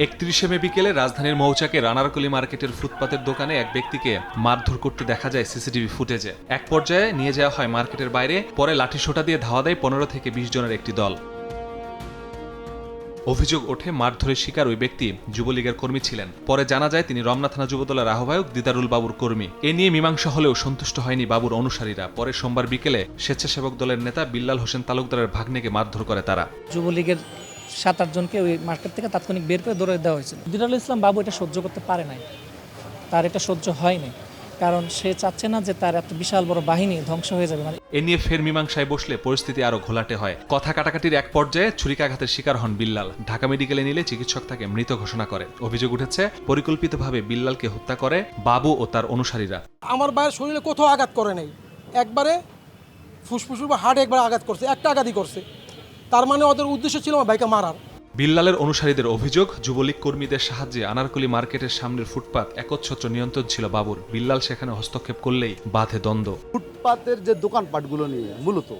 ৩১ মে বিকেলে রাজধানীর মৌচাকে রানারকলি মার্কেটের ফুটপাতের দোকানে এক ব্যক্তিকে মারধর করতে দেখা যায় সিসিটিভি ফুটেজে। এক পর্যায়ে নিয়ে যাওয়া হয় মার্কেটের বাইরে, পরে লাঠিসোঁটা দিয়ে ধাওয়া দেয় 15 থেকে 20 জনের একটি দল। অভিযোগ ওঠে মারধরের শিকার ওই ব্যক্তি যুবলীগের কর্মী ছিলেন। পরে জানা যায় তিনি রমনা থানা যুবদলের আহ্বায়ক দিদারুল বাবুর কর্মী। এ নিয়ে মীমাংসা হলেও সন্তুষ্ট হয়নি বাবুর অনুসারীরা। পরে সোমবার বিকেলে স্বেচ্ছাসেবক দলের নেতা বিল্লাল হোসেন তালুকদারের ভাগ্নেকে মারধর করে তারা। যুবলীগের 7-8 জনকে ওই মার্কেট থেকে তাৎক্ষণিক বের করে দৌড়ে দেওয়া হয়েছিল। দিদারুল ইসলাম বাবু এটা সহ্য করতে পারে নাই, তার এটা সহ্য হয়নি, কারণ সে চাচ্ছে না যে তার এত বিশাল বড় বাহিনী ধ্বংস হয়ে যাবে। এ নিয়ে ফের মীমাংসায় বসলে পরিস্থিতি আরো ঘোলাটে হয়। কথা কাটাকাটির এক পর্যায়ে ছুরিকাঘাতের শিকার হন বিল্লাল। ঢাকা মেডিকেলে নিলে চিকিৎসক তাকে মৃত ঘোষণা করে। অভিযোগ উঠেছে পরিকল্পিতভাবে বিল্লালকে হত্যা করে বাবু ও তার অনুসারীরা। আমার ভাইয়ের শরীরে কোথাও আঘাত করে নাই, একবারে ফুসফুস বা হার্টে একবার আঘাত করছে, একটা আঘাতই করছে। তার মানে ওদের উদ্দেশ্য ছিল আমার ভাইকে মারার। বিল্লালের অনুসারীদের অভিযোগ, যুবলীগ কর্মীদের সাহায্যে আনারকলি মার্কেটের সামনের ফুটপাত একচ্ছত্র নিয়ন্ত্রণ ছিল বাবুর। বিল্লাল সেখানে হস্তক্ষেপ করলেই বাধে দ্বন্দ্ব। ফুটপাতের যে দোকানপাটগুলো নিয়ে মূলত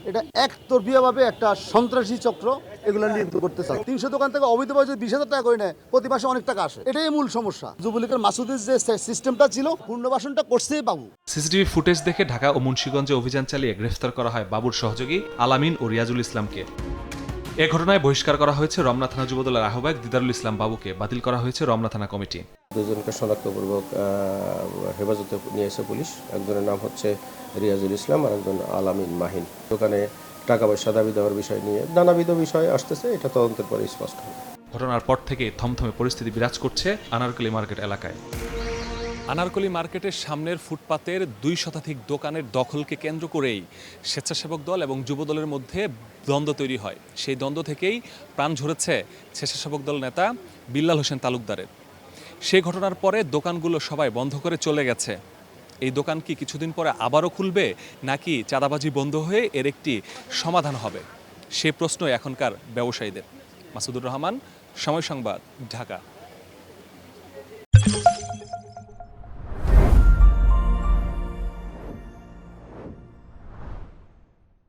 এটা একতরফিয়াভাবে একটা সন্ত্রাসী চক্র এগুলো নিয়ন্ত্রণ করতে চায়। 300 দোকান থেকে অবৈধভাবে 20,000 টাকা করে নেয়, প্রতি মাসে অনেক টাকা আসে। এটাই মূল সমস্যা। যুবলীগের মাসুদের যে সিস্টেমটা ছিল পুনর্বাসনটা করছেই বাবু। সিসিটিভি ফুটেজ দেখে ঢাকা ও মুন্সিগঞ্জে অভিযান চালিয়ে গ্রেফতার করা হয় বাবুর সহযোগী আলামিন ও রিয়াজুল ইসলামকে। এ ঘটনায় বহিষ্কার করা হয়েছে রমনা থানা যুবদলের আহ্বায়ক দিদারুল ইসলাম বাবুকে। বাতিল করা হয়েছে রমনা থানা কমিটি। দুজনকে শনাক্তপূর্বক হেফাজতে নিয়েছে পুলিশ। একজনের নাম হচ্ছে রিয়াজুল ইসলাম আর একজন আলামিন মাহিন। দোকানে টাকা পয়সা দাবি দেওয়ার বিষয় নিয়ে নানাবিধ বিষয় আসতেছে, এটা তদন্তের পরে স্পষ্ট হবে। ঘটনার পর থেকে থমথমে পরিস্থিতি বিরাজ করছে আনারকলি মার্কেট এলাকায়। আনারকলি মার্কেটের সামনের ফুটপাতের 2 শতাধিক দোকানের দখলকে কেন্দ্র করেই স্বেচ্ছাসেবক দল এবং যুবদলের মধ্যে দ্বন্দ্ব তৈরি হয়। সেই দ্বন্দ্ব থেকেই প্রাণ ঝরেছে স্বেচ্ছাসেবক দল নেতা বিল্লাল হোসেন তালুকদারের। সেই ঘটনার পরে দোকানগুলো সবাই বন্ধ করে চলে গেছে। এই দোকান কি কিছুদিন পরে আবারও খুলবে, নাকি চাঁদাবাজি বন্ধ হয়ে এর একটি সমাধান হবে? সে প্রশ্ন এখনকার ব্যবসায়ীদের। মাসুদুর রহমান, সময় সংবাদ, ঢাকা।